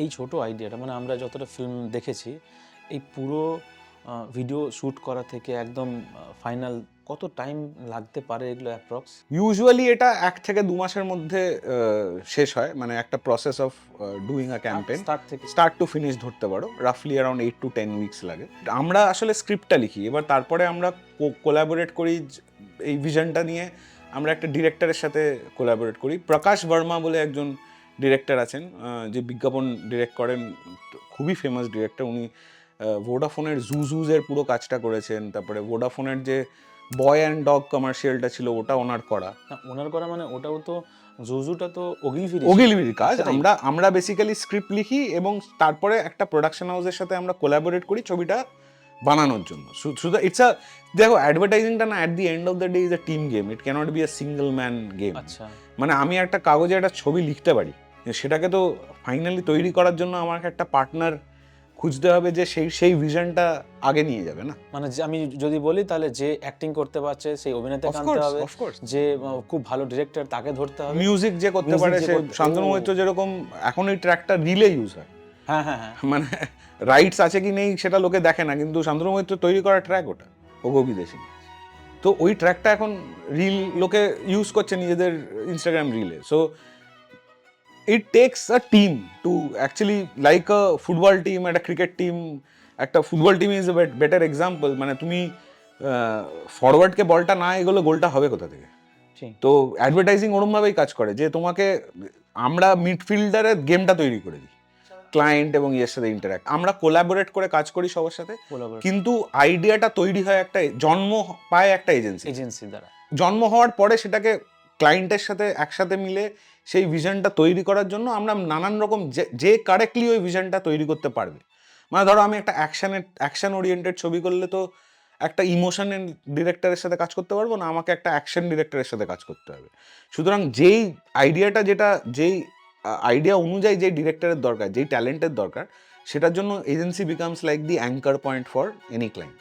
এই ছোট আইডিয়াটা, মানে আমরা যতটা ফিল্ম দেখেছি, এই পুরো ভিডিও শ্যুট করা থেকে একদম ফাইনাল কত টাইম লাগতে পারে এগুলো অ্যাপ্রক্স? ইউজুয়ালি এটা 1 থেকে 2 মাসের মধ্যে শেষ হয়। মানে একটা process of doing a campaign start থেকে? স্টার্ট টু ফিনিশ ধরতে পারো। রাফলি অ্যারাউন্ড 8 to 10 উইকস লাগে। আমরা আসলে স্ক্রিপ্টটা লিখি। এবার তারপরে আমরা কোলাবোরেট করি এই ভিশনটা নিয়ে। আমরা একটা ডিরেক্টরের সাথে কোলাবোরেট করি। প্রকাশ বর্মা বলে একজন ডিরেক্টর আছেন, যে বিজ্ঞাপন ডিরেক্ট করেন। খুবই ফেমাস ডিরেক্টর উনি। ভোডাফোনের জুজুজের পুরো কাজটা করেছেন। তারপরে ভোডাফোনের যে বয় অ্যান্ড ডগ কমার্শিয়ালটা ছিল ওটা ওনার করা। না, ওনার করা মানে ওটাও তো, জুজুটা তো ওগিলভিরি ছিল। ওগিলভিরির কাজ। সেটাই। আমরা বেসিক্যালি স্ক্রিপ্ট লিখি এবং তারপরে একটা প্রোডাকশন হাউসের সাথে আমরা কোলাবোরেট করি ছবিটা বানানোর জন্য। শুধু ইটস আ, দেখো অ্যাডভার্টাইজিংটা না, at the end of the day is a team game. It can't be a single man game. আচ্ছা। মানে আমি একটা কাগজে একটা ছবি লিখতে পারি, সেটাকে তো ফাইনালি তৈরি করার জন্য আমাকে একটা পার্টনার খুঁজতে হবে যে সেই ভিশনটা আগে নিয়ে যাবে না। মানে যে আমি যদি বলি তাহলে যে অ্যাক্টিং করতে পারছে সেই অভিনেতা আনতে হবে, অফকোর্স যে খুব ভালো ডিরেক্টর তাকে ধরতে হবে, মিউজিক যে করতে Music পারে যে সে। করতে- শান্তনু ও। মৈত্র যেরকম এখন এই ট্র্যাকটা রিলে ইউজ হয়, হ্যাঁ হ্যাঁ হ্যাঁ। মানে রাইটস আছে কি নেই সেটা লোকে দেখে না, কিন্তু শান্তনু মৈত্র তৈরি করা ট্র্যাক ওটা, ওগো বিদেশি। তো ওই ট্র্যাকটা এখন রিল লোকে ইউজ করছে নিজেদের ইনস্টাগ্রাম রিলে। So it takes a team to actually, like a football team, একটা ক্রিকেট টিম। একটা football team is a better example. মানে তুমি ফরওয়ার্ডকে বলটা না এগোলে গোলটা হবে কোথা থেকে? ঠিক। তো অ্যাডভার্টাইজিং ওরমভাবেই কাজ করে যে তোমাকে, আমরা মিডফিল্ডারের গেমটা তৈরি করে দিই ক্লায়েন্ট এবং ইয়ের সাথে ইন্টারঅ্যাক্ট। আমরা কোলাবোরেট করে কাজ করি সবার সাথে, কোলাবোরেট কিন্তু আইডিয়াটা তৈরি হয় একটা, জন্ম পায় একটা এজেন্সি। এজেন্সি দ্বারা। জন্ম হওয়ার পরে সেটাকে ক্লায়েন্টের সাথে একসাথে মিলে সেই ভিশনটা তৈরি করার জন্য আমরা নানান রকম, যে কারেক্টলি ওই ভিশনটা তৈরি করতে পারবে। মানে ধরো আমি একটা অ্যাকশন ওরিয়েন্টেড ছবি করলে তো একটা ইমোশনের ডিরেক্টরের সাথে কাজ করতে পারবো না, আমাকে একটা অ্যাকশন ডিরেক্টরের সাথে কাজ করতে হবে। সুতরাং যেই আইডিয়াটা, যেই আইডিয়া অনুযায়ী যেই ডিরেক্টরের দরকার, যেই ট্যালেন্টের দরকার, সেটার জন্য agency becomes like the anchor point for any client.